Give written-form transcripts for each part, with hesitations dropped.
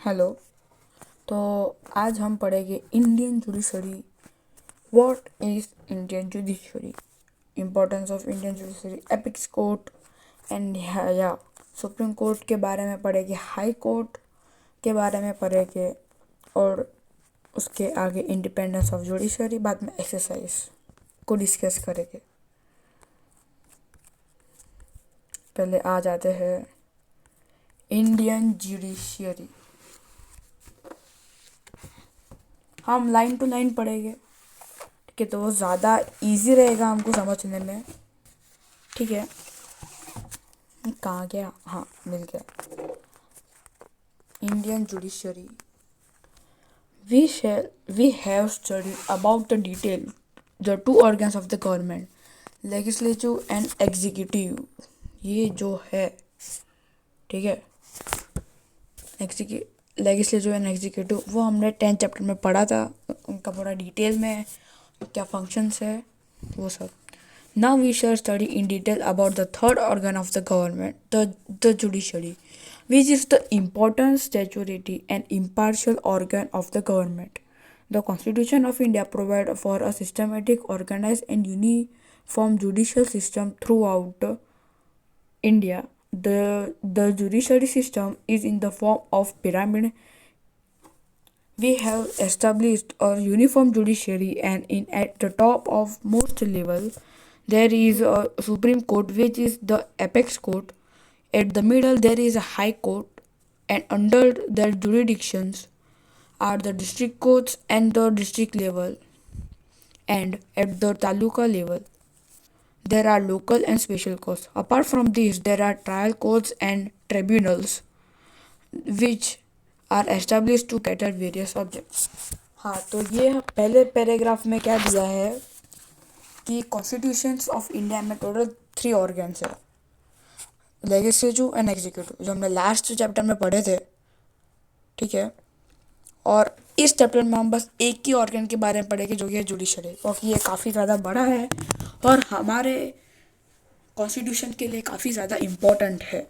Hello. तो आज हम पढ़ेंगे Indian judiciary. What is Indian judiciary, importance of Indian judiciary, apex court and या सुप्रीम कोर्ट के बारे में पढ़ेंगे, हाई कोर्ट के बारे में पढ़ेंगे और उसके आगे इंडिपेंडेंस ऑफ जुडिशरी, बाद में एक्सरसाइज को डिस्कस करेंगे। पहले आ जाते हैं इंडियन जुडिशरी। हम लाइन टू लाइन पढ़ेंगे, ठीक है, तो वो ज़्यादा इजी रहेगा हमको समझने में। ठीक है, कहाँ गया? हाँ, मिल गया। Indian judiciary, we have studied about the detail the two organs of the government, legislative and executive। ये जो है, ठीक है, लेजिस्लेटिव एंड एग्जीक्यूटिव, वो हमने 10th चैप्टर में पढ़ा था, उनका पूरा डिटेल में क्या फंक्शंस है वो सब। Now we shall study in detail about the third organ of the government, the judiciary, which is the important statutory and impartial organ of the government. The Constitution of India provides for a systematic, organized, and uniform judicial system throughout India. The judiciary system is in the form of pyramid. We have established a uniform judiciary, and at the top of most level there is a Supreme Court, which is the apex court. At the middle there is a high court, and under their jurisdictions are the district courts and the district level, and at the taluka level there are local and special courts. Apart from these, there are trial courts and tribunals which are established to cater various objects. हाँ, तो ये पहले paragraph में क्या दिया है कि constitutions of India में टोटल 3 ऑर्गन्स है, लेजिस्लेटिव एंड एग्जीक्यूटिव, जो हमने लास्ट चैप्टर में पढ़े थे। ठीक है, और इस चैप्टर में हम बस एक ही ऑर्गन के बारे में पढ़ेंगे, जो कि है जुडिशरी, क्योंकि ये काफ़ी ज़्यादा बड़ा है और हमारे कॉन्स्टिट्यूशन के लिए काफ़ी ज़्यादा इम्पोर्टेंट है।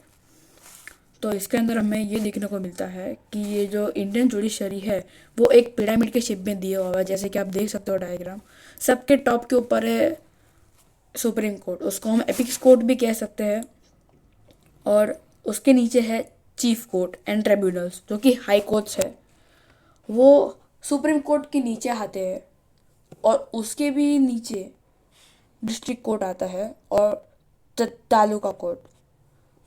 तो इसके अंदर हमें ये देखने को मिलता है कि ये जो इंडियन जुडिशरी है वो एक पिरामिड के शेप में दिया हुआ है, जैसे कि आप देख सकते हो डायग्राम। सबके टॉप के ऊपर है सुप्रीम कोर्ट, उसको हम एपिक्स कोर्ट भी कह सकते हैं, और उसके नीचे है चीफ कोर्ट एंड ट्रिब्यूनल्स, जो कि हाई कोर्ट्स है, वो सुप्रीम कोर्ट के नीचे आते हैं, और उसके भी नीचे डिस्ट्रिक्ट कोर्ट आता है और तालुका कोर्ट।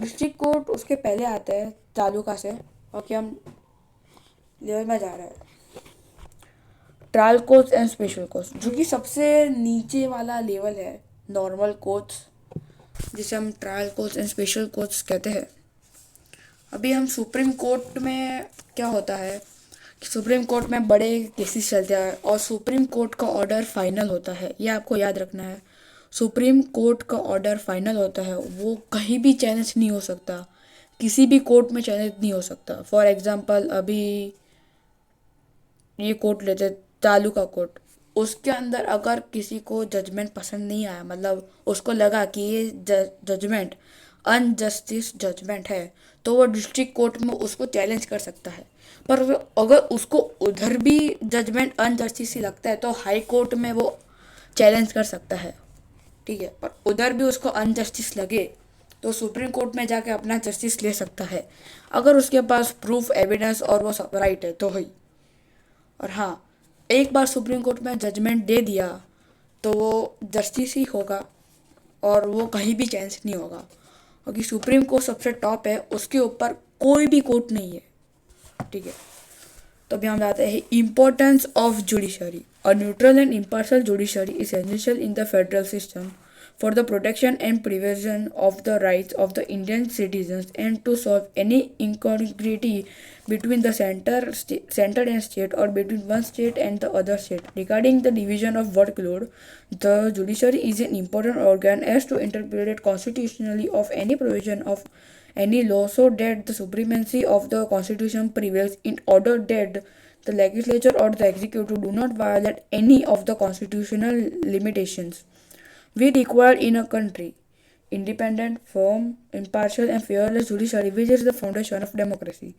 डिस्ट्रिक्ट कोर्ट उसके पहले आता है तालुका से, ओके, हम लेवल में जा रहे हैं। Trial courts and special courts, जो कि सबसे नीचे वाला लेवल है, नॉर्मल कोर्ट्स जिसे हम trial courts and special courts कहते हैं। अभी हम सुप्रीम कोर्ट में क्या होता है कि सुप्रीम कोर्ट में बड़े केसेस चलते हैं और सुप्रीम कोर्ट का ऑर्डर फाइनल होता है, ये आपको याद रखना है। सुप्रीम कोर्ट का ऑर्डर फाइनल होता है, वो कहीं भी चैलेंज नहीं हो सकता, किसी भी कोर्ट में चैलेंज नहीं हो सकता। फॉर एग्जांपल, अभी ये कोर्ट लेते तालुका कोर्ट, उसके अंदर अगर किसी को जजमेंट पसंद नहीं आया, मतलब उसको लगा कि ये जजमेंट अनजस्टिस जजमेंट है, तो वो डिस्ट्रिक्ट कोर्ट में उसको चैलेंज कर सकता है। पर अगर उसको उधर भी जजमेंट अनजस्टिस ही लगता है तो हाई कोर्ट में वो चैलेंज कर सकता है। ठीक है, पर उधर भी उसको अनजस्टिस लगे तो सुप्रीम कोर्ट में जाके अपना जस्टिस ले सकता है, अगर उसके पास प्रूफ, एविडेंस और वो सब राइट है तो ही। और हाँ, एक बार सुप्रीम कोर्ट में जजमेंट दे दिया तो वो जस्टिस ही होगा और वो कहीं भी चेंज नहीं होगा, क्योंकि सुप्रीम कोर्ट सबसे टॉप है, उसके ऊपर कोई भी कोर्ट नहीं है। ठीक है, तो अभी हम जाते हैं importance of judiciary. A neutral and impartial judiciary is essential in the federal system for the protection and preservation of the rights of the Indian citizens and to solve any incongruity between the center and state, or between one state and the other state regarding the division of workload. The judiciary is an important organ as to interpret constitutionally of any provision of any law, so that the supremacy of the constitution prevails, in order that the legislature or the executive do not violate any of the constitutional limitations we require in a country. independent, firm, impartial, and fearless judiciary, which is the foundation of democracy.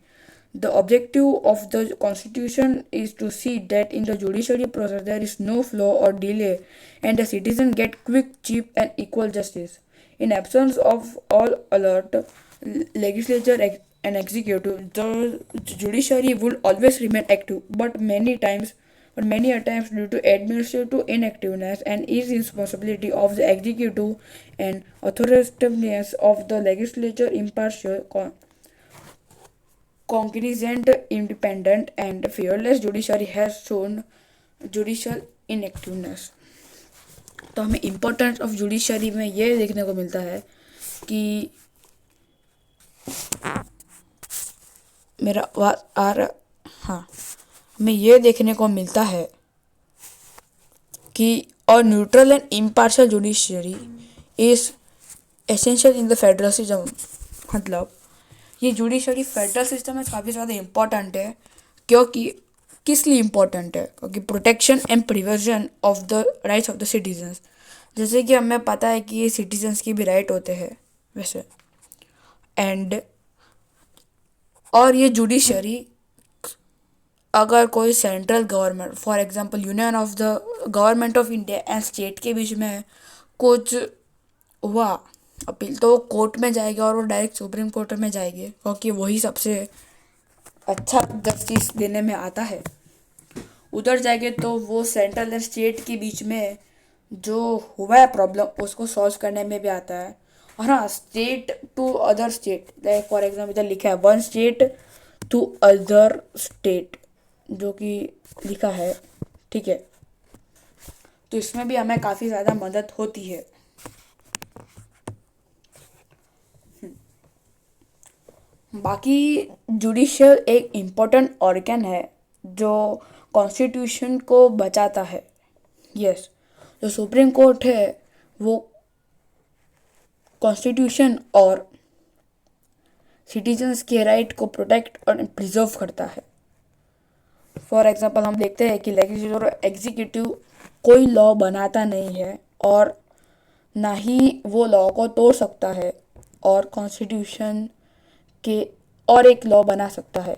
The objective of the Constitution is to see that in the judiciary process there is no flaw or delay, and the citizen get quick, cheap, and equal justice. In absence of all alert, legislature and executive, the judiciary will always remain active, but many a times due to administrative inactiveness and irresponsibility of the executive and authoritativeness of the legislature, impartial, cognizant, independent, and fearless judiciary has shown judicial inactiveness. तो हमें importance of judiciary में ये देखने को मिलता है कि मेरा बात आ रहा, हाँ, हमें ये देखने को मिलता है कि और neutral and impartial judiciary is essential in the federal system. मतलब ये जुडिशरी फेडरल सिस्टम में काफ़ी ज़्यादा इम्पोर्टेंट है. क्योंकि किस लिए इम्पोर्टेंट है? क्योंकि protection and prevention of the rights of the citizens. जैसे कि हमें पता है कि ये सिटीजन्स की भी राइट होते हैं वैसे. एंड और ये जुडिशरी अगर कोई central government, for example union of the government of India and state के बीच में कुछ हुआ अपील, तो वो कोर्ट में जाएगा और वो डायरेक्ट सुप्रीम कोर्ट में जाएगी, क्योंकि वही सबसे अच्छा जस्टिस देने में आता है. उधर जाएंगे तो वो सेंट्रल एंड स्टेट के बीच में जो हुआ है प्रॉब्लम उसको सॉल्व करने में भी आता है. और हाँ, state to other state, like for example इधर लिखा है one state to other state, जो कि लिखा है, ठीक है. तो इसमें भी हमें काफ़ी ज़्यादा मदद होती है. बाकी जुडिशियल एक इम्पोर्टेंट ऑर्गन है जो कॉन्स्टिट्यूशन को बचाता है. यस, जो सुप्रीम कोर्ट है वो कॉन्स्टिट्यूशन और सिटीजन्स के राइट को प्रोटेक्ट और प्रिजर्व करता है. फॉर एग्जांपल हम देखते हैं कि लेजिस्लेचर और एग्जीक्यूटिव कोई लॉ बनाता नहीं है और ना ही वो लॉ को तोड़ सकता है और कॉन्स्टिट्यूशन के और एक लॉ बना सकता है.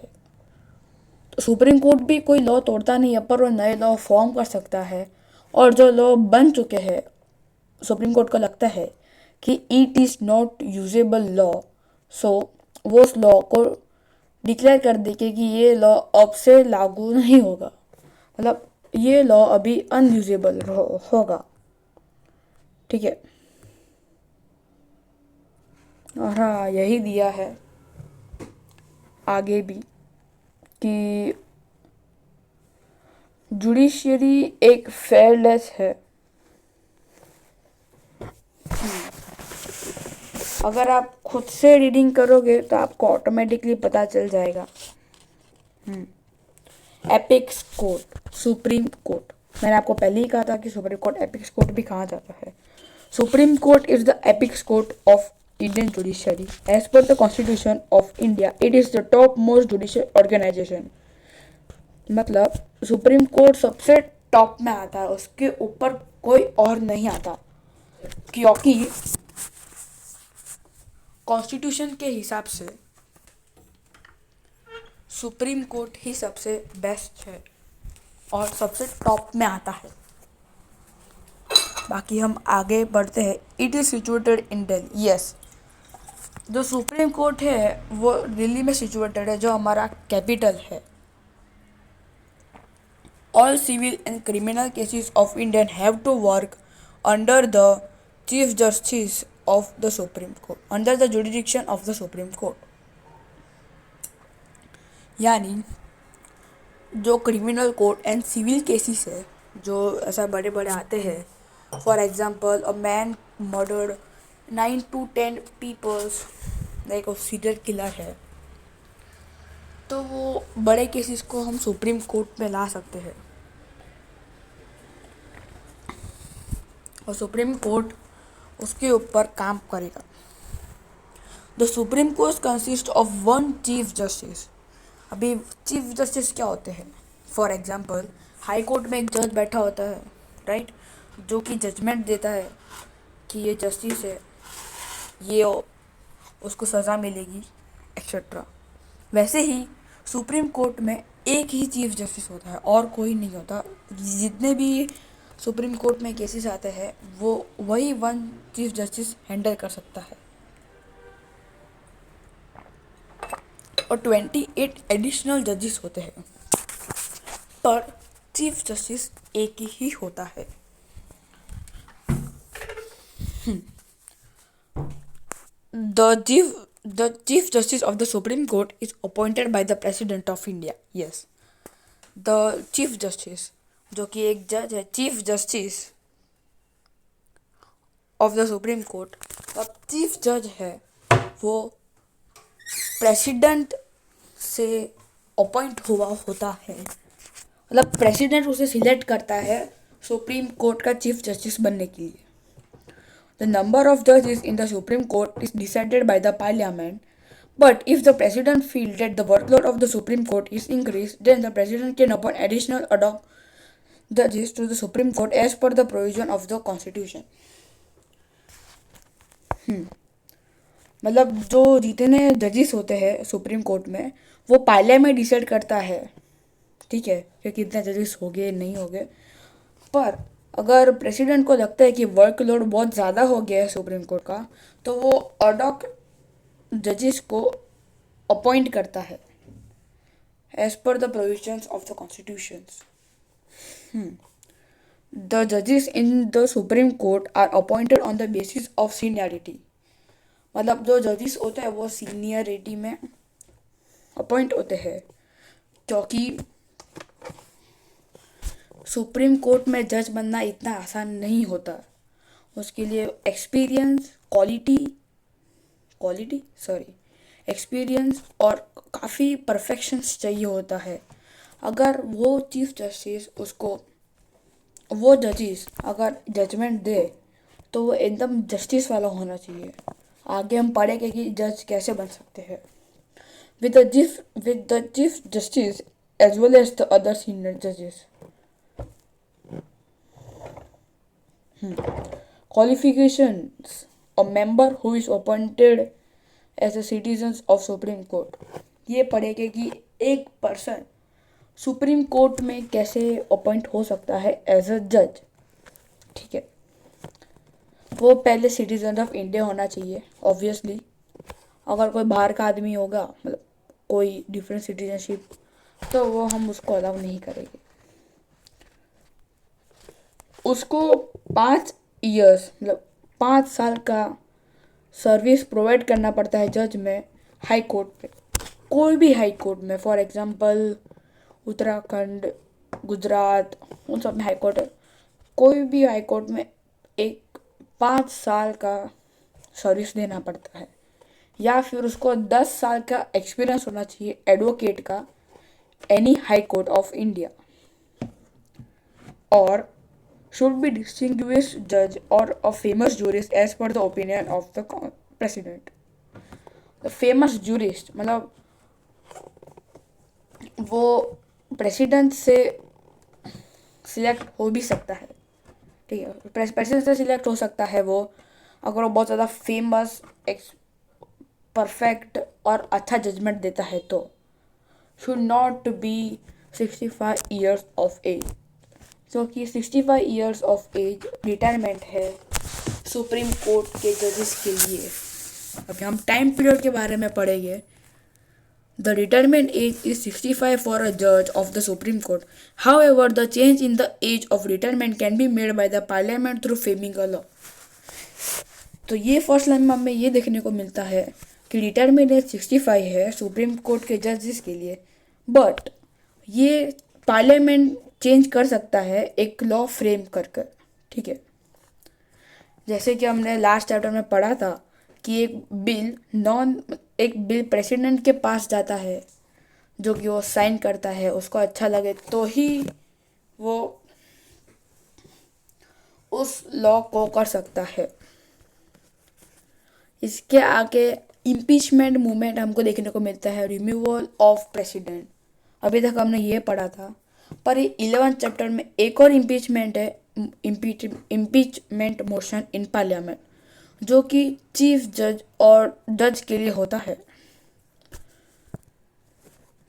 तो सुप्रीम कोर्ट भी कोई लॉ तोड़ता नहीं है, पर वो नए लॉ फॉर्म कर सकता है. और जो लॉ बन चुके हैं, सुप्रीम कोर्ट को लगता है कि it is not usable law, so वो उस लॉ को डिक्लेयर कर देंगे कि ये लॉ अब से लागू नहीं होगा, मतलब ये लॉ अभी अनयूजेबल होगा. ठीक है. और हाँ, यही दिया है आगे भी कि जुडिशरी एक फेयरलेस है. अगर आप खुद से रीडिंग करोगे तो आपको ऑटोमेटिकली पता चल जाएगा. एपिक्स कोर्ट, सुप्रीम कोर्ट, मैंने आपको पहले ही कहा था कि सुप्रीम कोर्ट एपिक्स कोर्ट भी कहा जाता है. Supreme court is the apex court of Indian judiciary. As per the Constitution of India, it is the top most judicial organization. मतलब सुप्रीम कोर्ट सबसे टॉप में आता है, उसके ऊपर कोई और नहीं आता, क्योंकि कॉन्स्टिट्यूशन के हिसाब से सुप्रीम कोर्ट ही सबसे बेस्ट है और सबसे टॉप में आता है. बाकी हम आगे बढ़ते हैं. It is situated in Delhi. Yes, जो सुप्रीम कोर्ट है वो दिल्ली में सिचुएटेड है, जो हमारा कैपिटल है. All civil and criminal cases of Indian have to work under the chief justice of the supreme court, under the jurisdiction of the supreme court. यानी जो criminal court and civil cases है, जो ऐसा बड़े बड़े आते हैं, for example a man murdered 9 to 10 peoples, like वो सीरियल किलर है, तो वो बड़े केसेस को हम सुप्रीम कोर्ट में ला सकते हैं और सुप्रीम कोर्ट उसके ऊपर काम करेगा. The supreme court consist of one chief justice. अभी चीफ जस्टिस क्या होते हैं? फॉर एग्जाम्पल हाई कोर्ट में एक जज बैठा होता है, राइट, जो कि जजमेंट देता है कि ये जस्टिस है ये उसको सज़ा मिलेगी एक्सेट्रा। वैसे ही सुप्रीम कोर्ट में एक ही चीफ जस्टिस होता है और कोई नहीं होता। जितने भी सुप्रीम कोर्ट में केसेस आते हैं वो वही वन चीफ जस्टिस हैंडल कर सकता है, और 28 एडिशनल जजेस होते हैं, पर चीफ जस्टिस एक ही होता है। The Chief Justice of the Supreme Court is appointed by the President of India. Yes, the Chief Justice, जो कि एक जज है, chief justice of the supreme court. अब चीफ जज है वो प्रेसिडेंट से अपॉइंट हुआ होता है, मतलब प्रेसिडेंट उसे सिलेक्ट करता है सुप्रीम कोर्ट का चीफ जस्टिस बनने के लिए। The number of judges in the Supreme Court is decided by the Parliament, but if the President feels that the workload of the Supreme Court is increased, then the President can appoint additional ad hoc judges to the Supreme Court as per the provision of the Constitution. मतलब जो जितने जजेस होते हैं supreme court में वो parliament decide करता है, ठीक है, कि कितने जजेस हो गए नहीं हो गए। पर अगर प्रेसिडेंट को लगता है कि वर्कलोड बहुत ज़्यादा हो गया है सुप्रीम कोर्ट का, तो वो अडॉक जजेस को अपॉइंट करता है as per the provisions of the constitutions. The जजेस in the supreme court are appointed on the basis of seniority. मतलब जो जजेस होते हैं वो सीनियरिटी में अपॉइंट होते हैं, क्योंकि सुप्रीम कोर्ट में जज बनना इतना आसान नहीं होता। उसके लिए एक्सपीरियंस और काफ़ी परफेक्शंस चाहिए होता है। अगर वो चीफ जस्टिस वो जजिस अगर जजमेंट दे तो वो एकदम जस्टिस वाला होना चाहिए। आगे हम पढ़ेंगे कि जज कैसे बन सकते हैं। with the chief justice as well as the other senior judges. Qualifications: a member who is appointed as a citizen of Supreme Court. ये पढ़ेंगे कि एक पर्सन सुप्रीम कोर्ट में कैसे अपॉइंट हो सकता है एज अ जज, ठीक है। वो पहले सिटीजन ऑफ इंडिया होना चाहिए ऑब्वियसली। अगर कोई बाहर का आदमी होगा, मतलब कोई डिफरेंट सिटीजनशिप, तो वो हम उसको अलाउ नहीं करेंगे। उसको 5 ईयर्स मतलब 5 साल का सर्विस प्रोवाइड करना पड़ता है जज में, हाई कोर्ट पे, कोई भी हाई कोर्ट में। फॉर एग्जांपल उत्तराखंड, गुजरात, उन सब में हाई कोर्ट है। कोई भी हाई कोर्ट में 5 साल का सर्विस देना पड़ता है, या फिर उसको 10 साल का एक्सपीरियंस होना चाहिए एडवोकेट का, any high court of India, और should be distinguished judge or a famous jurist as per the opinion of the president. The famous jurist मतलब वो प्रेसिडेंट से सिलेक्ट हो भी सकता है, ठीक है। प्रेसिडेंट से सिलेक्ट हो सकता है वो, अगर वो बहुत ज़्यादा फेमस, परफेक्ट और अच्छा जजमेंट देता है तो। Should not be 65 years of age, क्योंकि 65 ईयर्स ऑफ एज रिटायरमेंट है सुप्रीम कोर्ट के जजेस के लिए। अभी हम टाइम पीरियड के बारे में पढ़ेंगे। The retirement age is 65 for a जज of the supreme court. However the change in the age of retirement can be made by the parliament through framing a law. तो ये फर्स्ट लाइन में हमें ये देखने को मिलता है कि रिटायरमेंट एज 65 है सुप्रीम कोर्ट के जजेस के लिए, बट ये पार्लियामेंट चेंज कर सकता है एक लॉ फ्रेम कर, ठीक है। जैसे कि हमने लास्ट चैप्टर में पढ़ा था कि एक बिल प्रेसिडेंट के पास जाता है, जो कि वो साइन करता है, उसको अच्छा लगे तो ही वो उस लॉ को कर सकता है। इसके आगे इम्पीचमेंट मूवमेंट हमको देखने को मिलता है, रिमूवल ऑफ प्रेसिडेंट। अभी तक हमने ये पढ़ा था, पर 11th चैप्टर में एक और इम्पीचमेंट है, इम्पीचमेंट मोशन इन पार्लियामेंट, जो कि चीफ जज और जज के लिए होता है।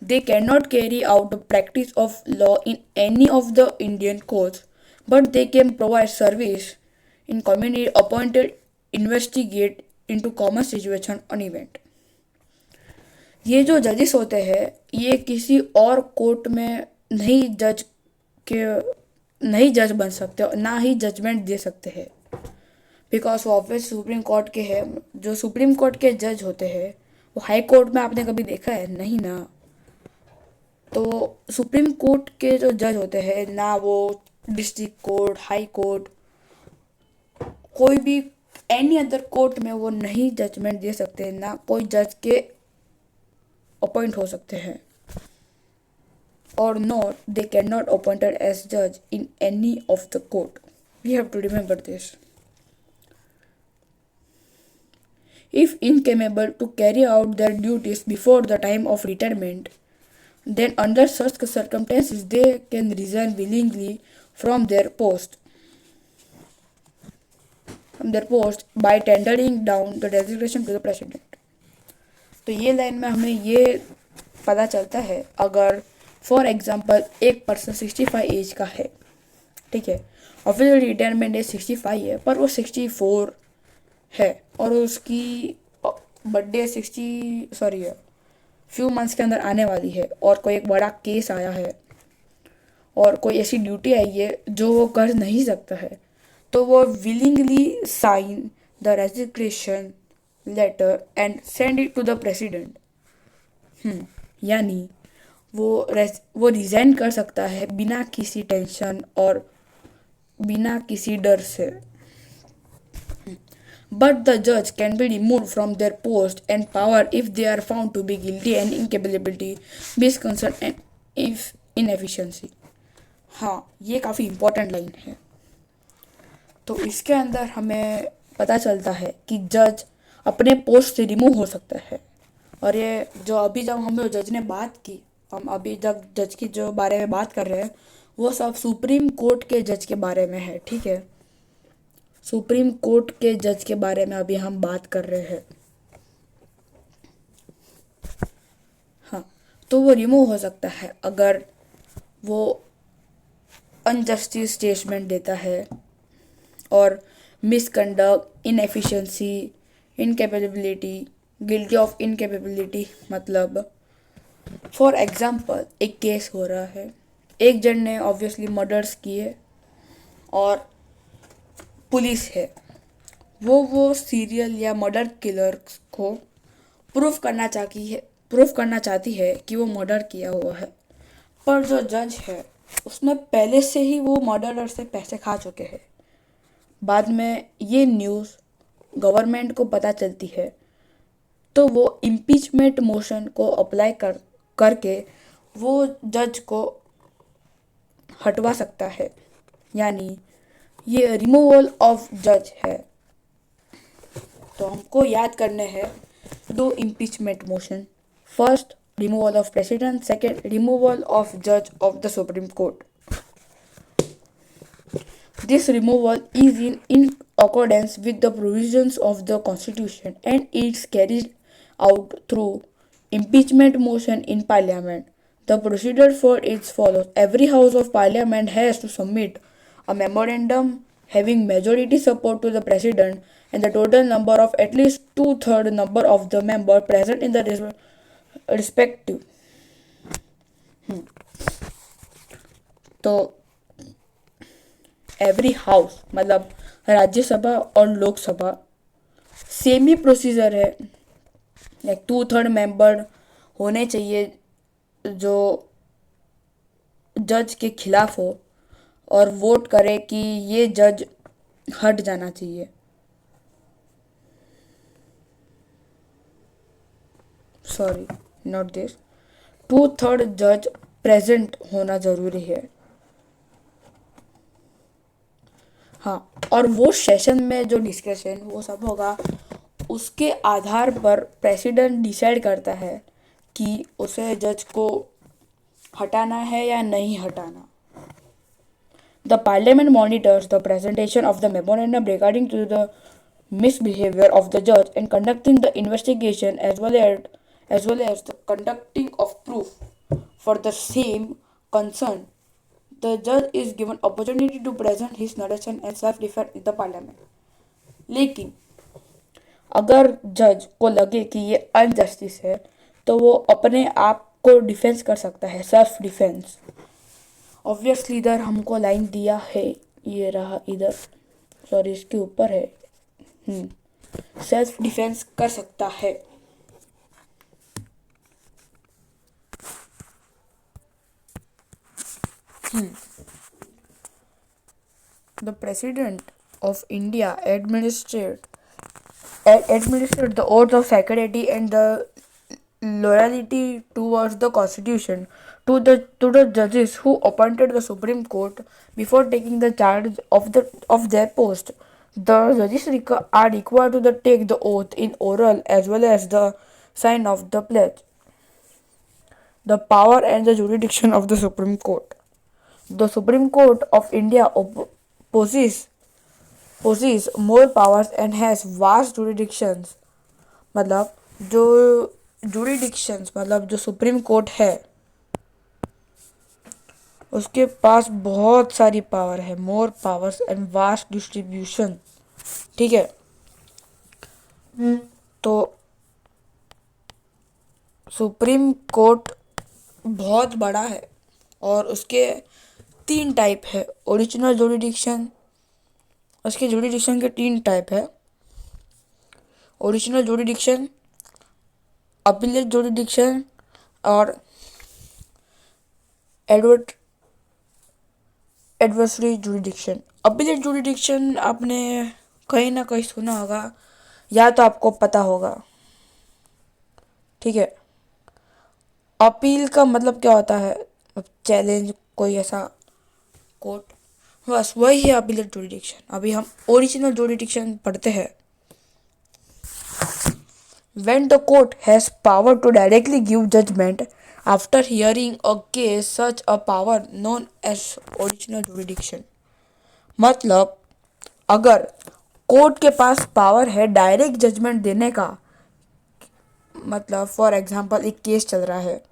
They cannot carry out the practice of law in any of the Indian courts, but they can provide service in community appointed investigate into common situation or event. ये जो जजेस होते हैं ये किसी और कोर्ट में के नहीं जज बन सकते और ना ही जजमेंट दे सकते हैं, बिकॉज वो ऑब्वियस सुप्रीम कोर्ट के हैं। जो सुप्रीम कोर्ट के जज होते हैं वो हाई कोर्ट में आपने कभी देखा है? नहीं ना। तो सुप्रीम कोर्ट के जो जज होते हैं ना वो डिस्ट्रिक्ट कोर्ट, हाई कोर्ट, कोई भी एनी अदर कोर्ट में वो नहीं जजमेंट दे सकते, ना कोई जज के अपॉइंट हो सकते हैं। और no, they can not appointed as जज in any of the court. We have to remember this. If incapable to carry out their duties before the time of retirement, then under such circumstances they can resign willingly from their post by tendering down the resignation to the president। तो ये line में हमें ये पता चलता है, अगर for example एक पर्सन 65 एज का है, ठीक है, ऑफिशियल रिटायरमेंट एज 65 है, पर वो 64 है और उसकी बर्थडे फ्यू मंथ्स के अंदर आने वाली है, और कोई एक बड़ा केस आया है और कोई ऐसी ड्यूटी आई है जो वो कर नहीं सकता है, तो वो willingly sign the resignation letter and send it to the president. यानी वो रिजाइन कर सकता है बिना किसी टेंशन और बिना किसी डर से। But the judge can be removed from their post and power if they are found to be guilty and incapability, misconduct and if inefficiency। हाँ, ये काफ़ी इम्पोर्टेंट लाइन है। तो इसके अंदर हमें पता चलता है कि जज अपने पोस्ट से रिमूव हो सकता है। और ये जो अभी जब हमें जज ने बात की, हम अभी जब जज की जो बारे में बात कर रहे हैं वो सब सुप्रीम कोर्ट के जज के बारे में है, ठीक है। सुप्रीम कोर्ट के जज के बारे में अभी हम बात कर रहे हैं। हाँ, तो वो रिमूव हो सकता है अगर वो अनजस्टिस स्टेटमेंट देता है और misconduct, inefficiency, incapability, guilty of incapability. मतलब फॉर एग्जांपल एक केस हो रहा है, एक जन ने ऑब्वियसली मर्डर्स किए और पुलिस है, वो सीरियल या मर्डर किलर को प्रूफ करना चाहती है कि वो मर्डर किया हुआ है, पर जो जज है उसने पहले से ही वो मर्डरर से पैसे खा चुके हैं। बाद में ये न्यूज़ गवर्नमेंट को पता चलती है तो वो इम्पीचमेंट मोशन को अप्लाई करके वो जज को हटवा सकता है। यानी ये रिमूवल ऑफ जज है। तो हमको याद करने हैं दो impeachment motion. First, removal of president, second, removal of जज of the supreme court. This removal is in accordance with the provisions of the Constitution and it's carried out through impeachment motion in Parliament. The procedure for it follows. Every House of Parliament has to submit a memorandum having majority support to the President and the total number of at least two-thirds number of the members present in the respective. तो every house मतलब राज्यसभा और Lok Sabha same ही procedure है। Like 2/3 member होने चाहिए जो जज के खिलाफ हो और वोट करे कि ये जज हट जाना चाहिए। Sorry, not this. 2/3 जज प्रेजेंट होना ज़रूरी है। हाँ, और वो सेशन में जो डिस्कशन वो सब होगा उसके आधार पर प्रेसिडेंट डिसाइड करता है कि उसे जज को हटाना है या नहीं हटाना। The parliament monitors the presentation of the memorandum regarding to the misbehavior of the judge in conducting the investigation as well as the conducting of proof for the same concern. The judge is given opportunity to present his narration and self-defense in the parliament. लेकिन अगर जज को लगे कि ये injustice है तो वो अपने आप को डिफेंस कर सकता है, सेल्फ डिफेंस. ऑब्वियसली इधर हमको लाइन दिया है, ये रहा इधर, सॉरी इसके ऊपर है. सेल्फ डिफेंस कर सकता है. The President of India administered the oath of sanctity and the loyalty towards the Constitution to the judges who appointed the Supreme Court before taking the charge of their post. The judges are required to take the oath in oral as well as the sign of the pledge. The power and the jurisdiction of the Supreme Court. The Supreme Court of India possesses more powers and has vast jurisdictions. मतलब जो jurisdictions मतलब जो supreme court है उसके पास बहुत सारी power है, मोर powers and vast distribution. ठीक है, तो सुप्रीम कोर्ट बहुत बड़ा है और उसके 3 टाइप है. ओरिजिनल जुरिडिक्शन, उसके जुरिडिक्शन के 3 टाइप है. ओरिजिनल जुरिडिक्शन, अपीलेट जुरिडिक्शन और एडवर्सरी जुरिडिक्शन. अपीलेट जुरिडिक्शन आपने कहीं ना कहीं सुना होगा या तो आपको पता होगा. ठीक है, अपील का मतलब क्या होता है, चैलेंज कोई ऐसा कोर्ट, बस वही है अपीलेट जुरिडिक्शन. अभी हम ओरिजिनल जुरिडिक्शन पढ़ते हैं. When the court has power to directly give judgment after hearing a case, such a power known as original jurisdiction. मतलब अगर कोर्ट के पास पावर है डायरेक्ट जजमेंट देने का, मतलब फॉर एग्जांपल एक केस चल रहा है,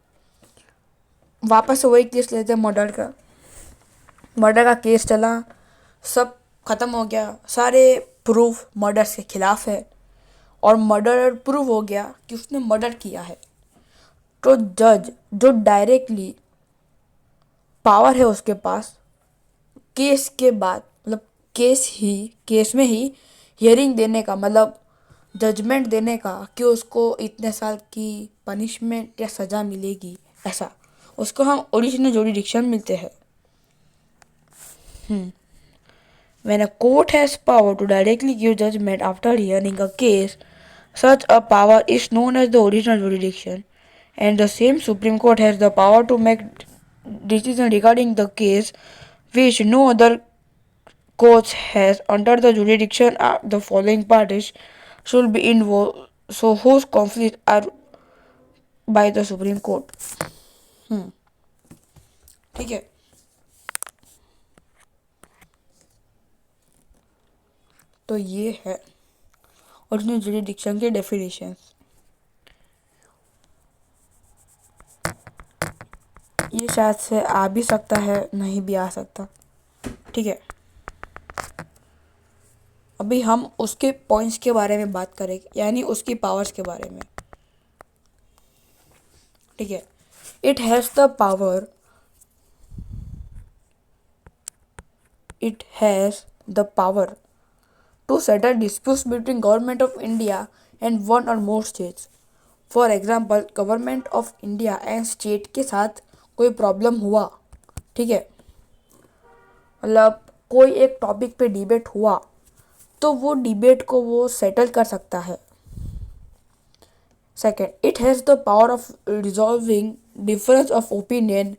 वापस से वही केस लेते हैं, मर्डर का केस चला, सब खत्म हो गया, सारे प्रूफ मर्डर के खिलाफ है और मर्डर प्रूव हो गया कि उसने मर्डर किया है. तो जज जो डायरेक्टली पावर है उसके पास केस के बाद, मतलब केस में ही हियरिंग देने का, मतलब जजमेंट देने का कि उसको इतने साल की पनिशमेंट या सज़ा मिलेगी, ऐसा उसको हम ओरिजिनल जुरिडिक्शन मिलते हैं. When a court has power to directly give judgment after hearing a case, such a power is known as the original jurisdiction, and the same Supreme Court has the power to make decision regarding the case which no other court has. Under the jurisdiction the following parties should be involved, so whose conflicts are by the Supreme Court. ठीक है, तो ये है original jurisdiction के definitions. ये शायद से आ भी सकता है, नहीं भी आ सकता. ठीक है, अभी हम उसके पॉइंट्स के बारे में बात करेंगे, यानी उसकी पावर्स के बारे में. ठीक है, it has the power to settle disputes between government of India and one or more states. For example, government of India and state के साथ कोई प्रॉब्लम हुआ, ठीक है, मतलब कोई एक टॉपिक पे डिबेट हुआ तो वो डिबेट को वो सेटल कर सकता है. Second, it has the power of resolving difference of opinion,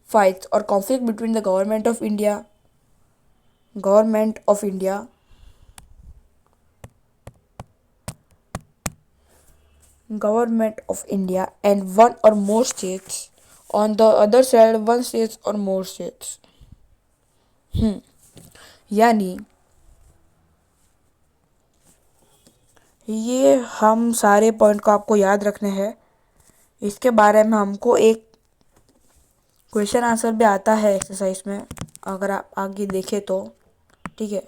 fights और conflict between the government of India and one or more states. On the other side, one state or more states. यानी ये हम सारे point को आपको याद रखने हैं। इसके बारे में हमको एक क्वेश्चन आंसर भी आता है एक्सरसाइज में, अगर आप आगे देखें तो। ठीक है,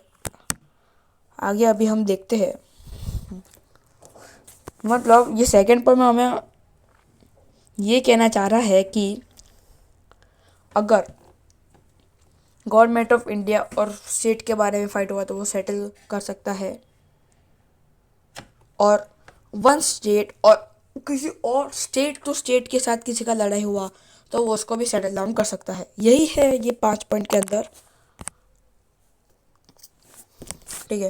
आगे अभी हम देखते हैं। मतलब ये सेकंड पॉइंट में हमें ये कहना चाह रहा है कि अगर गवर्नमेंट ऑफ इंडिया और स्टेट के बारे में फाइट हुआ तो वो सेटल कर सकता है, और वन स्टेट और किसी और स्टेट तो स्टेट के साथ किसी का लड़ाई हुआ तो वो उसको भी सेटल डाउन कर सकता है। यही है ये 5 पॉइंट के अंदर। ठीक है,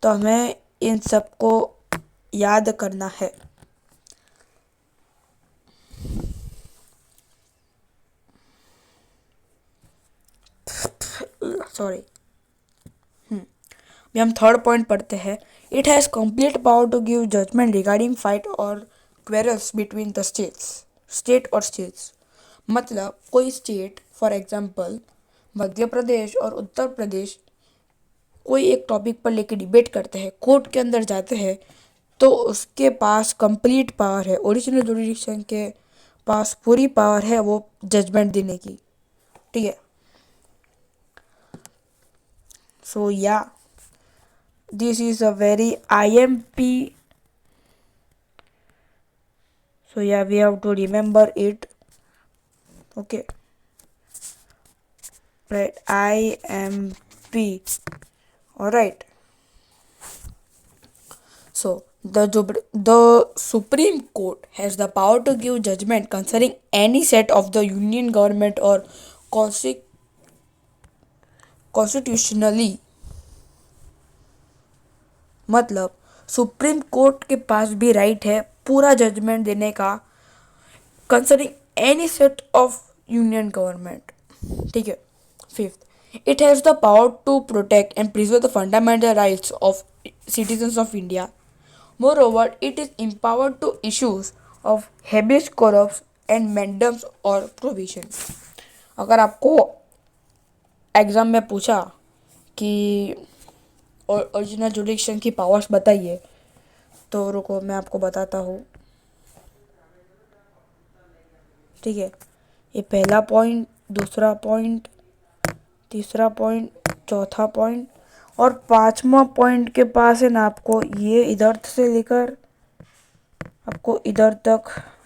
तो हमें इन सबको याद करना है। सॉरी। अभी हम थर्ड पॉइंट पढ़ते हैं। It has complete power to give judgement regarding fight और क्वेरल्स बिटवीन द स्टेट और स्टेट्स। मतलब कोई state, for example Madhya Pradesh और उत्तर प्रदेश, कोई एक टॉपिक पर लेके डिबेट करते हैं, कोर्ट के अंदर जाते हैं, तो उसके पास कंप्लीट पावर है, ओरिजिनल जुरिडिक्शन के पास पूरी पावर है वो जजमेंट देने की। ठीक है, सो या this is a very IMP, so yeah, we have to remember it. Okay, right, IMP. All right, so the Supreme Court has the power to give judgment concerning any set of the union government or constitutionally। मतलब supreme court के पास भी right है पूरा judgement देने का concerning any set of union government. ठीक है, fifth, it has the power to protect and preserve the fundamental rights of citizens of India. Moreover it is empowered to issues of habeas corpus and mandamus और provision. अगर आपको exam में पूछा कि original जुडिक्शन की powers बताइए, तो रुको मैं आपको बताता हूँ। ठीक है, ये पहला पॉइंट, दूसरा पॉइंट, तीसरा पॉइंट, चौथा पॉइंट और पांचवा पॉइंट के पास है ना, आपको ये इधर से लेकर आपको इधर तक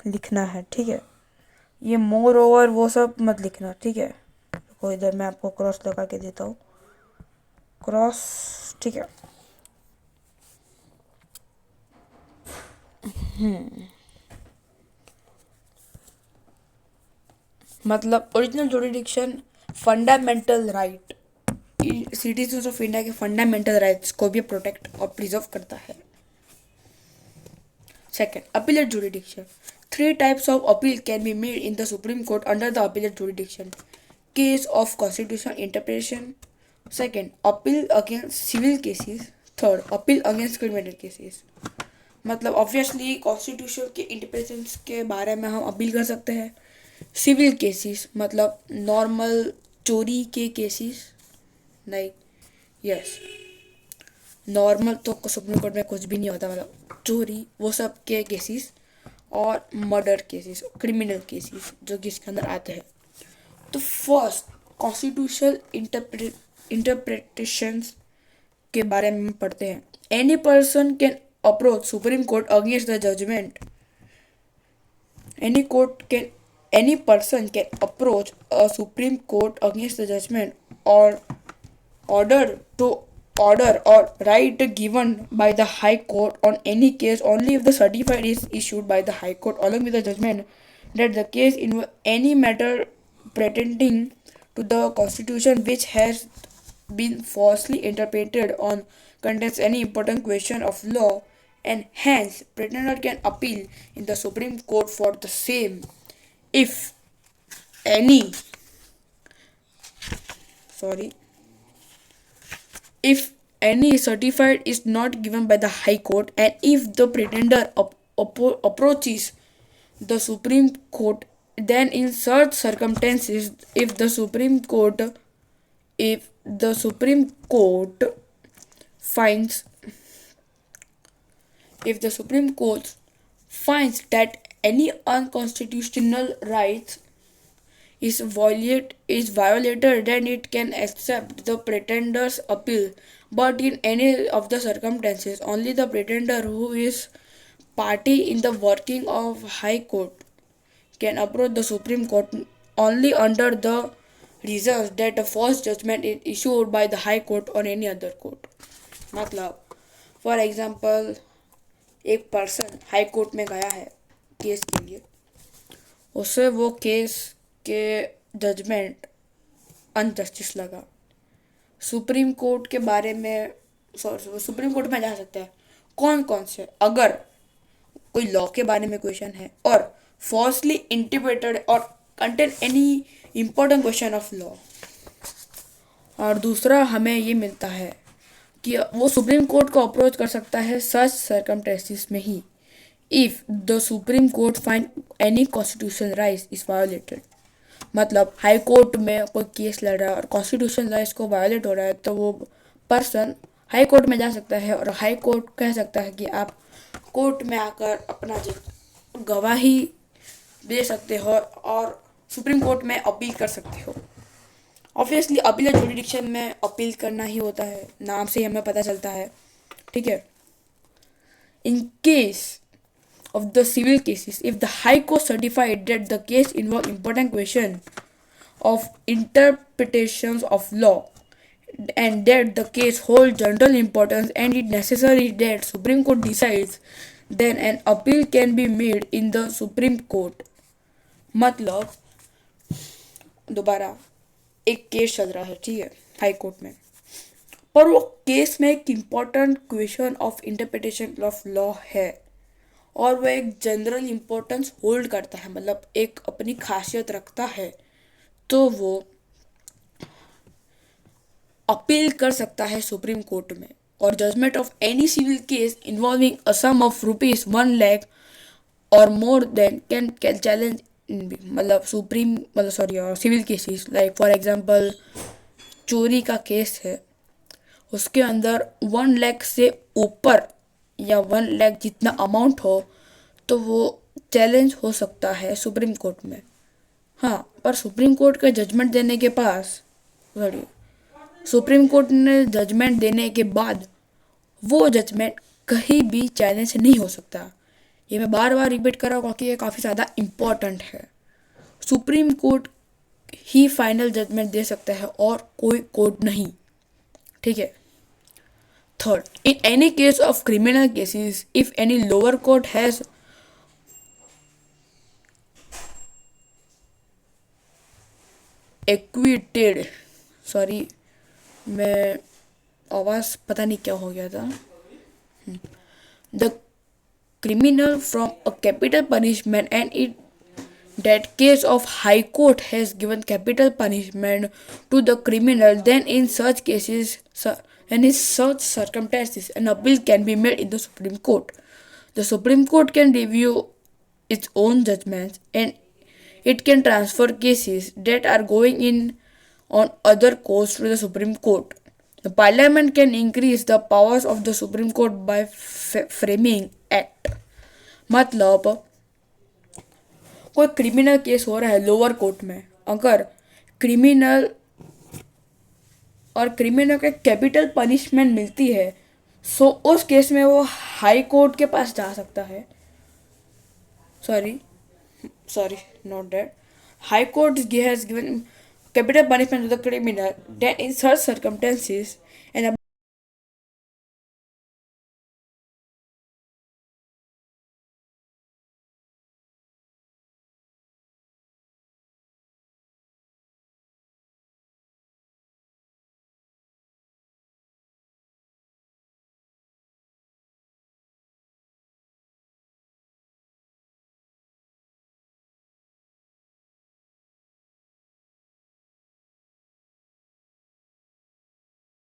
लिखना है। ठीक है, ये मोर ओवर वो सब मत लिखना। ठीक है, तो इधर मैं आपको क्रॉस लगा के देता हूँ, क्रॉस। ठीक है, मतलब original jurisdiction fundamental right, citizens of India के फंडामेंटल राइट्स को भी प्रोटेक्ट और प्रिजर्व करता है। Second, appellate jurisdiction. Three types of appeal can be made in the supreme court under the appellate jurisdiction. Case of constitution interpretation. Second, appeal against civil cases. Third, appeal against criminal cases. मतलब obviously constitution के interpretation के बारे में हम appeal कर सकते हैं। Civil cases मतलब नॉर्मल चोरी के केसेस, लाइक यस, नॉर्मल तो सुप्रीम कोर्ट में कुछ भी नहीं होता, मतलब चोरी वो सब के केसेस, और मर्डर केसेस, क्रिमिनल केसेस जो कि इसके अंदर आते हैं। तो फर्स्ट कॉन्स्टिट्यूशनल इंटरप्रिटेशंस के बारे में पढ़ते हैं। Any person can approach supreme court against the judgement. Any person can approach a Supreme Court against the judgment or order to order or right given by the High Court on any case only if the certificate is issued by the High Court along with the judgment that the case in any matter pretending to the Constitution which has been falsely interpreted on contains any important question of law, and hence pretender can appeal in the Supreme Court for the same if any if any certificate is not given by the High Court, and if the pretender approaches the Supreme Court, then in such circumstances if the Supreme Court finds If the Supreme Court finds that any unconstitutional rights is violated, then it can accept the pretender's appeal. But in any of the circumstances, only the pretender who is party in the working of High Court can approach the Supreme Court only under the reasons that a false judgment is issued by the High Court or any other court. मतलब for example एक person high court में गया है case के लिए, उसे वो case के जजमेंट अनजस्टिस लगा, सुप्रीम कोर्ट के बारे में सुप्रीम कोर्ट में जा सकता है कौन कौन से, अगर कोई लॉ के बारे में क्वेश्चन है और फॉल्सली इंटरप्रेटेड और contain any important question of law. और दूसरा हमें ये मिलता है कि वो सुप्रीम कोर्ट को अप्रोच कर सकता है सच सर्कमस्टेंसेस में ही, if the supreme court find any constitution rights is violated. मतलब हाई कोर्ट में कोई केस लड़ रहा है और कॉन्स्टिट्यूशन राइट्स को वायोलेट हो रहा है, तो वो पर्सन हाई कोर्ट में जा सकता है और हाई कोर्ट कह सकता है कि आप कोर्ट में आकर अपना गवाही दे सकते हो और सुप्रीम कोर्ट में अपील कर सकते हो। ऑब्वियसली अपील जुडिक्शन में अपील करना ही होता है, नाम से ही हमें पता चलता है, ठीक है। In case of the civil cases, if the High Court certified that the case involved important question of interpretations of law and that the case holds general importance and it necessary that Supreme Court decides, then an appeal can be made in the Supreme Court। मतलब दोबारा एक case चल रहा है, ठीक है, high court में, पर वो केस में एक important question of interpretation of law है और वह एक जनरल इम्पोर्टेंस होल्ड करता है, मतलब एक अपनी खासियत रखता है, तो वो अपील कर सकता है सुप्रीम कोर्ट में। और judgement of any civil case involving a sum of ₹1 lakh और मोर देन कैन चैलेंज, मतलब civil cases like for example चोरी का केस है, उसके अंदर 1 लाख से ऊपर या 1 लाख जितना अमाउंट हो तो वो चैलेंज हो सकता है सुप्रीम कोर्ट में। हाँ, पर सुप्रीम कोर्ट का जजमेंट देने के सुप्रीम कोर्ट ने जजमेंट देने के बाद वो जजमेंट कहीं भी चैलेंज नहीं हो सकता। ये मैं बार बार रिपीट कर रहा हूँ क्योंकि ये काफ़ी ज़्यादा इम्पोर्टेंट है। सुप्रीम कोर्ट ही फाइनल जजमेंट दे सकता है और कोई कोर्ट नहीं, ठीक है। Third, in any case of criminal cases, if any lower court has acquitted, sorry, मैं आवाज़ पता नहीं क्या हो गया था, the criminal from a capital punishment and it that case of high court has given capital punishment to the criminal, then in such cases and in such circumstances an appeal can be made in the Supreme Court. The Supreme Court can review its own judgments and it can transfer cases that are going in on other courts to the Supreme Court. The Parliament can increase the powers of the Supreme Court by framing act। मतलब कोई criminal case हो रहा है lower court में, अगर criminal को capital punishment मिलती है, सो उस केस में वो हाई कोर्ट के पास जा सकता है। Sorry not that, high court has given capital punishment to the criminal, then in such circumstances an